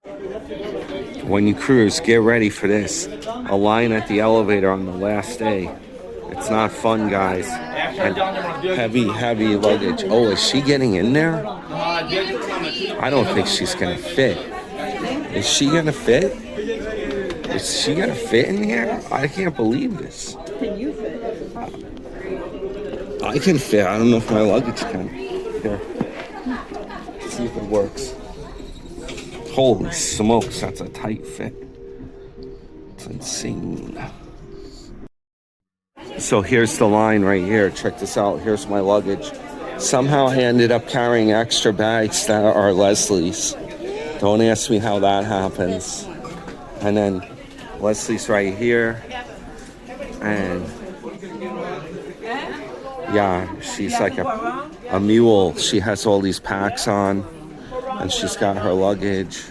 When you cruise, get ready for this. A line at the elevator on the last day. It's not fun, guys. And heavy luggage. Oh, is she getting in there? I don't think she's gonna fit. Is she gonna fit? Is she gonna fit in here? I can't believe this. Can you fit? I can fit. I don't know if my luggage can. Here. Let's see if it works. Holy smokes, that's a tight fit. It's insane. So here's the line right here. Check this out. Here's my luggage. Somehow I ended up carrying extra bags that are Leslie's. Don't ask me how that happens. And then Leslie's right here. And yeah, she's like a mule. She has all these packs on. And she's got her luggage.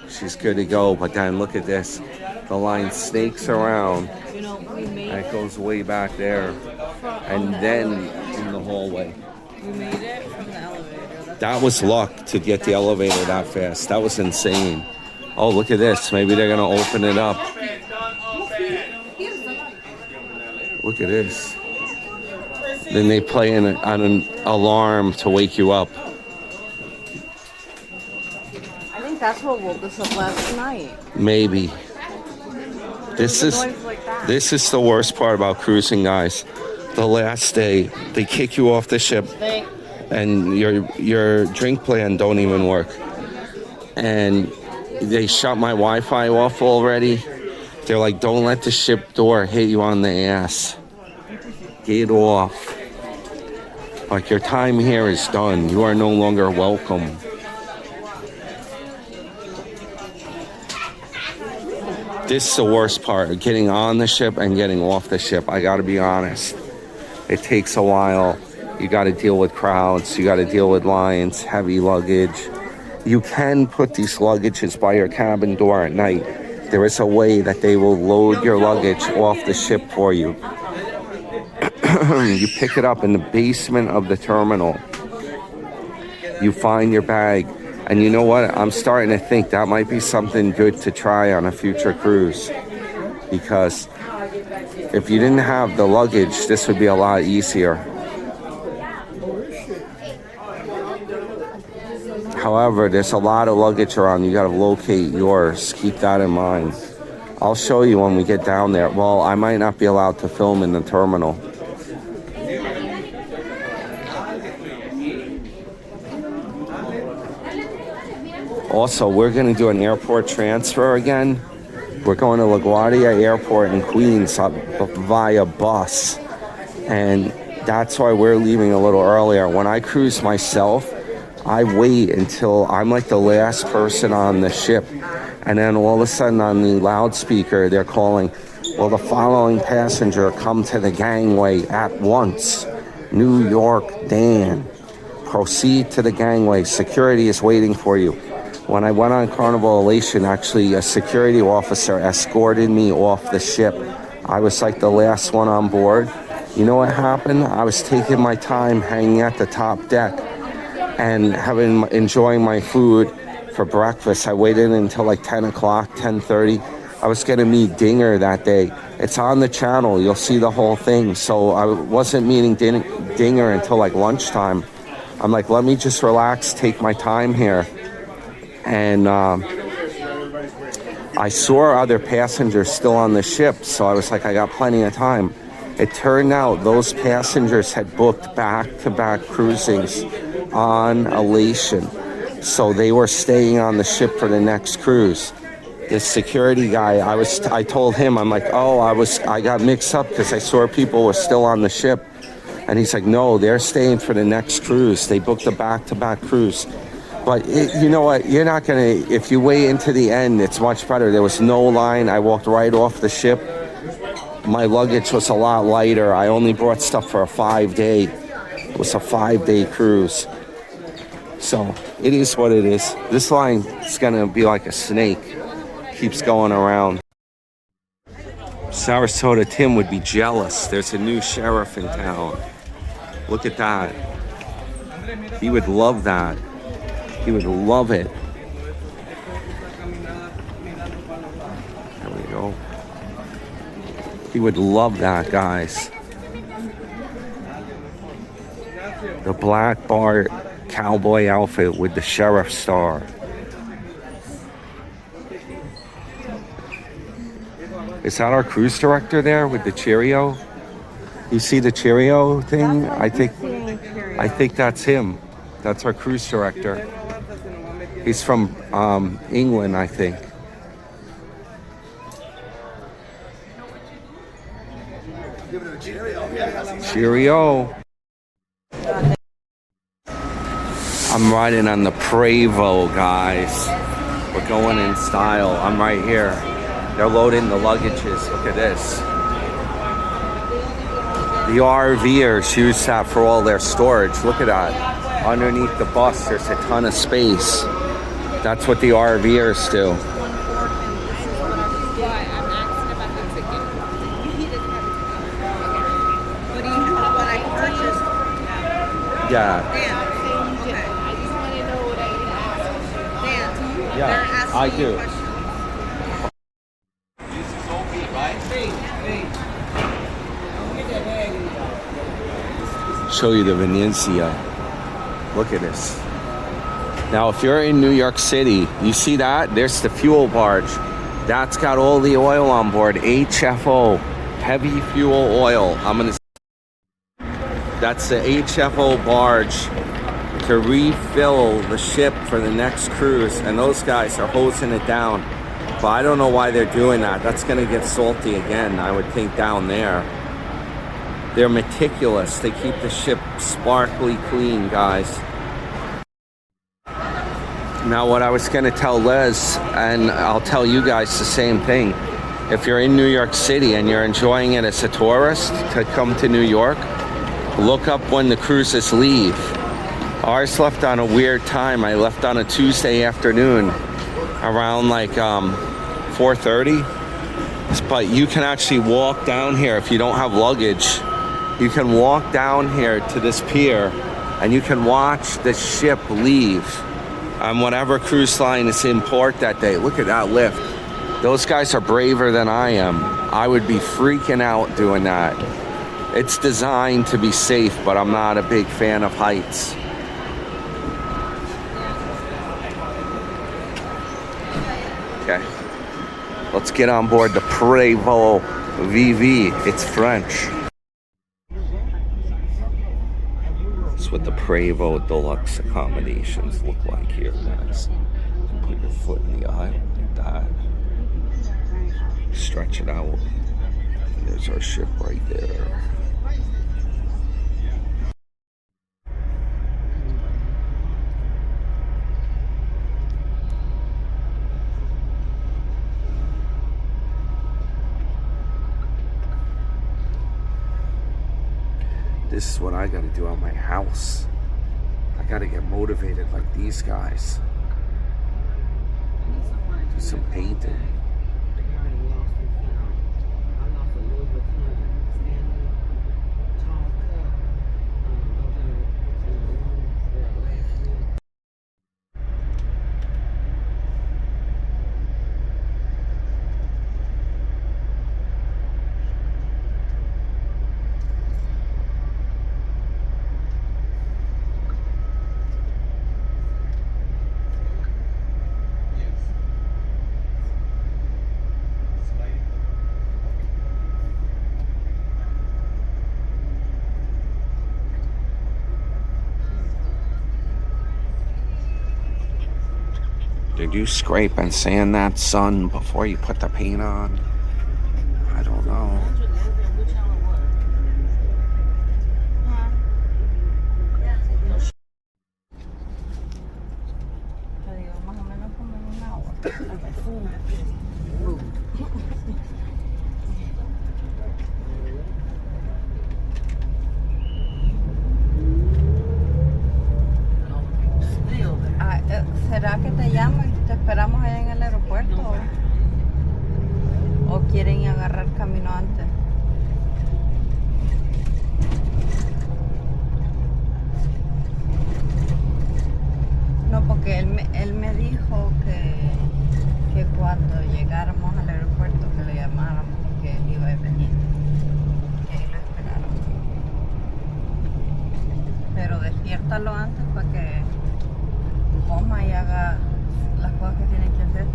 She's good to go. But then look at this. The line snakes around. And it goes way back there. And then in the hallway. We made it from the elevator. That was luck to get the elevator that fast. That was insane. Oh, look at this. Maybe they're going to open it up. Look at this. Then they play an alarm to wake you up. I think that's what woke us up last night. Maybe. This is the worst part about cruising, guys. The last day, they kick you off the ship, and your drink plan don't even work. And they shut my Wi-Fi off already. They're like, don't let the ship door hit you on the ass. Get off. Like, your time here is done. You are no longer welcome. This is the worst part, getting on the ship and getting off the ship. I gotta be honest. It takes a while. You gotta deal with crowds. You gotta deal with lines, heavy luggage. You can put these luggages by your cabin door at night. There is a way that they will load your luggage off the ship for you. You pick it up in the basement of the terminal. You find your bag. And you know what? I'm starting to think that might be something good to try on a future cruise. Because if you didn't have the luggage, this would be a lot easier. However, there's a lot of luggage around. You gotta locate yours. Keep that in mind. I'll show you when we get down there. Well, I might not be allowed to film in the terminal. Also, we're going to do an airport transfer again. We're going to LaGuardia Airport in Queens via bus. And that's why we're leaving a little earlier. When I cruise myself, I wait until I'm like the last person on the ship. And then all of a sudden on the loudspeaker, they're calling, will the following passenger come to the gangway at once? New York, Dan. Proceed to the gangway. Security is waiting for you. When I went on Carnival Elation, actually a security officer escorted me off the ship. I was like the last one on board. You know what happened? I was taking my time hanging at the top deck and enjoying my food for breakfast. I waited until like 10 o'clock, 10:30. I was going to meet Dinger that day. It's on the channel. You'll see the whole thing. So I wasn't meeting Dinger until like lunchtime. I'm like, let me just relax, take my time here. And I saw other passengers still on the ship, so I was like, I got plenty of time. It turned out those passengers had booked back-to-back cruisings on Elation, so they were staying on the ship for the next cruise. This security guy, I told him, I'm like, oh, I got mixed up because I saw people were still on the ship, and he's like, no, they're staying for the next cruise. They booked a back-to-back cruise. But you know what? You're not going to, if you wait into the end, it's much better. There was no line. I walked right off the ship. My luggage was a lot lighter. I only brought stuff for a 5-day. It was a 5-day cruise. So it is what it is. This line is going to be like a snake. Keeps going around. Sarasota Tim would be jealous. There's a new sheriff in town. Look at that. He would love that. He would love it. He would love that, guys. The black bar cowboy outfit with the sheriff star. Is that our cruise director there with the Cheerio? You see the Cheerio thing? I think that's him. That's our cruise director. He's from England, I think. Cheerio. I'm riding on the Prevost, guys. We're going in style. I'm right here. They're loading the luggages. Look at this. The RVers use that for all their storage. Look at that. Underneath the bus, there's a ton of space. That's what the RVers do. Yeah. Yeah, I do. Show you the Venezia. Look at this. Now, if you're in New York City, you see that? There's the fuel barge. That's got all the oil on board. HFO, heavy fuel oil. That's the HFO barge to refill the ship for the next cruise, and those guys are hosing it down. But I don't know why they're doing that. That's gonna get salty again, I would think, down there. They're meticulous. They keep the ship sparkly clean, guys. Now, what I was gonna tell Liz, and I'll tell you guys the same thing. If you're in New York City and you're enjoying it as a tourist to come to New York, look up when the cruises leave. Ours left on a weird time. I left on a Tuesday afternoon around like 4:30. But you can actually walk down here if you don't have luggage. You can walk down here to this pier and you can watch the ship leave on whatever cruise line is in port that day. Look at that lift. Those guys are braver than I am. I would be freaking out doing that. It's designed to be safe, but I'm not a big fan of heights. Okay, let's get on board the Prevost VV. It's French. That's what the Prevost deluxe accommodations look like here, guys. Put your foot in the aisle like that. Stretch it out. There's our ship right there. This is what I gotta do on my house. I gotta get motivated like these guys. Do some painting. Did you scrape and sand that sun before you put the paint on? I don't know. ¿Será que te llaman y te esperamos allá en el aeropuerto? ¿O quieren agarrar camino antes? No, porque él me dijo que cuando llegáramos al aeropuerto que le llamáramos, que él iba a venir. despertarlo antes para que coma y haga las cosas que tiene que hacer.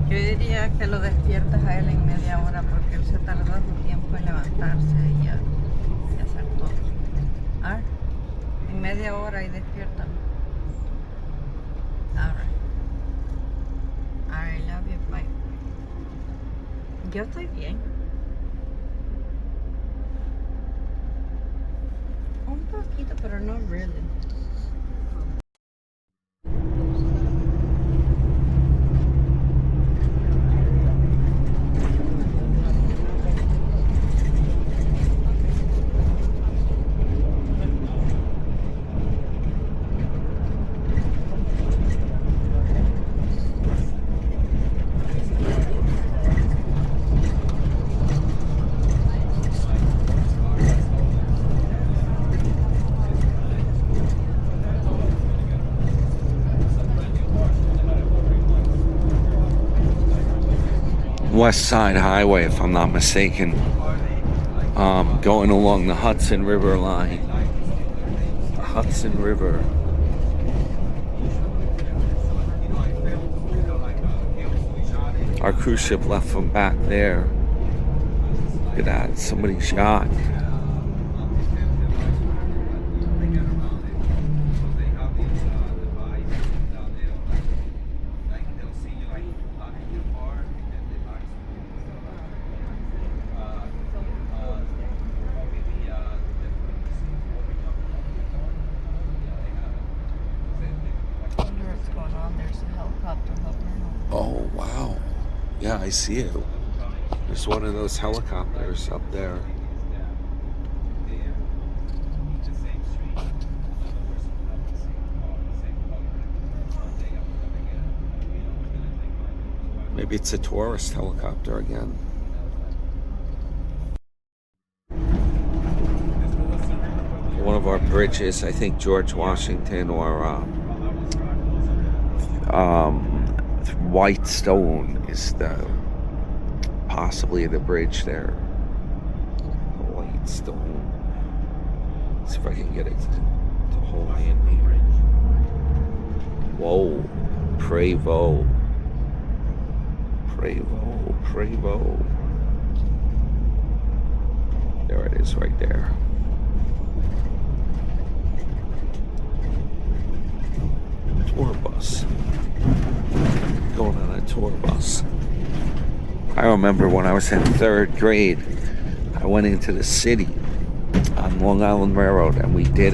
Yo diría que lo despiertas a él en media hora porque él se tardó su tiempo en levantarse y hacer todo. A ver, en media hora y despiértalo. Alright. Alright, love you, bye. Yo estoy bien. Un poquito, pero no really. West Side Highway, if I'm not mistaken, going along the Hudson River line. The Hudson River. Our cruise ship left from back there. Look at that, somebody shot. Oh, wow. Yeah, I see it. There's one of those helicopters up there. Maybe it's a tourist helicopter again. One of our bridges, I think George Washington or White Stone is possibly the bridge there. White Stone. Let's see if I can get it to hold in here. Whoa, Prevost. Prevost. There it is right there. Tour bus. Going on a tour bus. I remember when I was in 3rd grade, I went into the city on Long Island Railroad and we did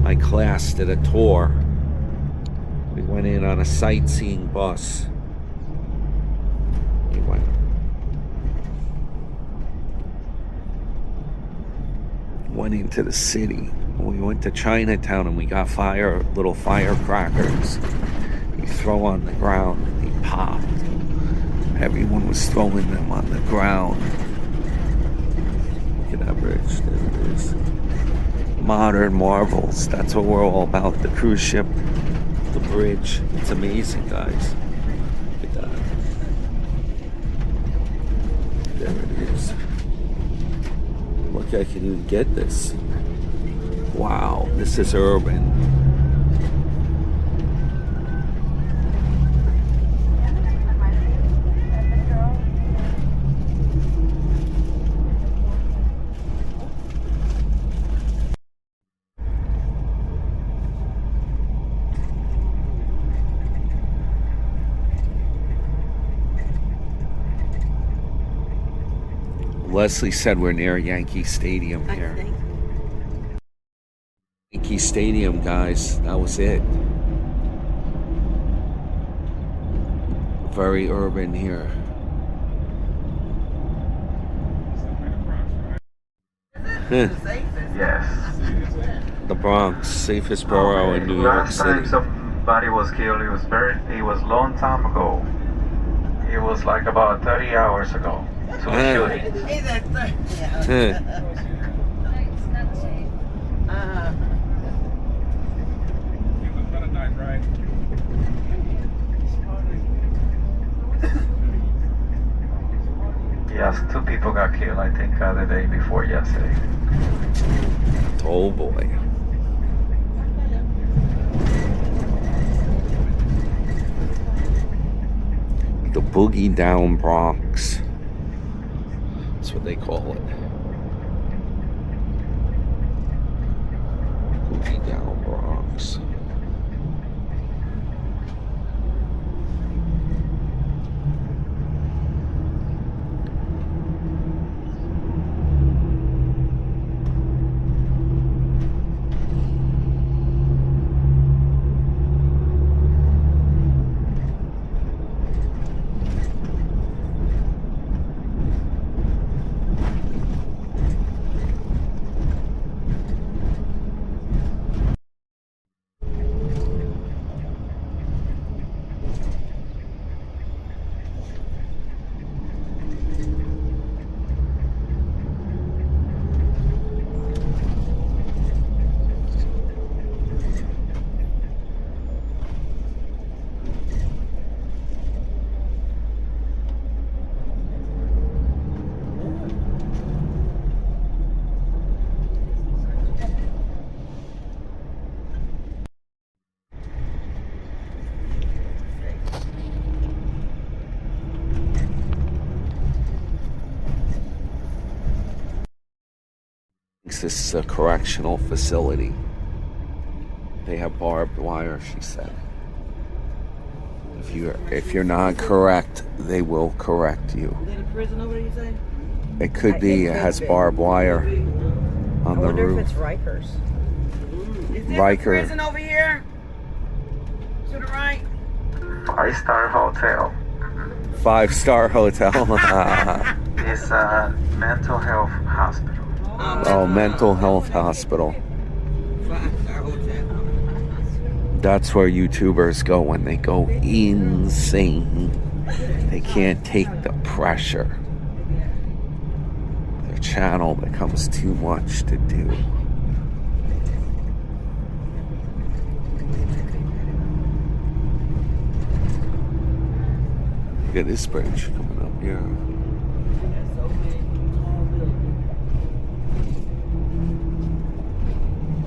my class did a tour. We went in on a sightseeing bus. We went into the city. We went to Chinatown and we got little firecrackers. You throw on the ground and they popped. Everyone was throwing them on the ground. Look at that bridge. There it is. Modern marvels. That's what we're all about. The cruise ship, the bridge. It's amazing, guys. Look at that. There it is. Look, I can even get this. Wow, this is urban. Leslie said we're near Yankee Stadium here. Yankee Stadium, guys. That was it. Very urban here. Yes. The Bronx, safest borough in New York City. Last time somebody was killed, it was long time ago. It was like about 30 hours ago. Two shootings. right. Yes, 2 people got killed, I think, the day before yesterday. Oh boy. The Boogie Down Bronx. That's what they call it. Boogie Down Bronx. This is a correctional facility. They have barbed wire, she said. If you're not correct, they will correct you. Is that a prison over there, you say? It could be. It has barbed wire on the wonder roof. if it's Rikers. Is this Riker. a prison over here? To the right? 5-star hotel. 5-star hotel. It's a mental health hospital. Oh, mental health hospital. 5-star hotel. That's where YouTubers go when they go insane. They can't take the pressure. Their channel becomes too much to do. Look at this bridge coming up here.